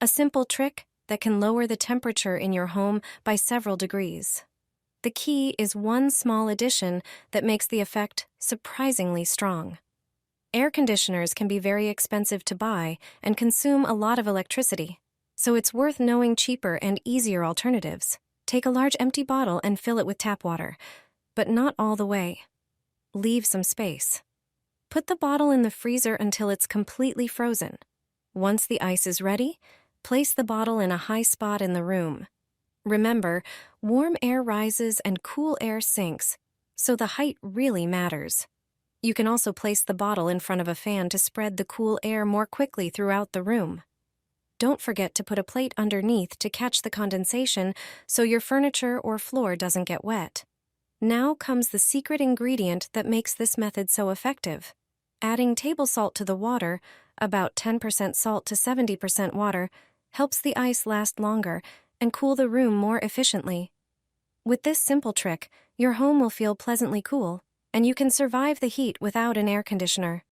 A simple trick that can lower the temperature in your home by several degrees. The key is one small addition that makes the effect surprisingly strong. Air conditioners can be very expensive to buy and consume a lot of electricity, so it's worth knowing cheaper and easier alternatives. Take a large empty bottle and fill it with tap water, but not all the way. Leave some space. Put the bottle in the freezer until it's completely frozen. Once the ice is ready, place the bottle in a high spot in the room. Remember, warm air rises and cool air sinks, so the height really matters. You can also place the bottle in front of a fan to spread the cool air more quickly throughout the room. Don't forget to put a plate underneath to catch the condensation so your furniture or floor doesn't get wet. Now comes the secret ingredient that makes this method so effective. Adding table salt to the water, about 10% salt to 70% water, helps the ice last longer and cool the room more efficiently. With this simple trick, your home will feel pleasantly cool, and you can survive the heat without an air conditioner.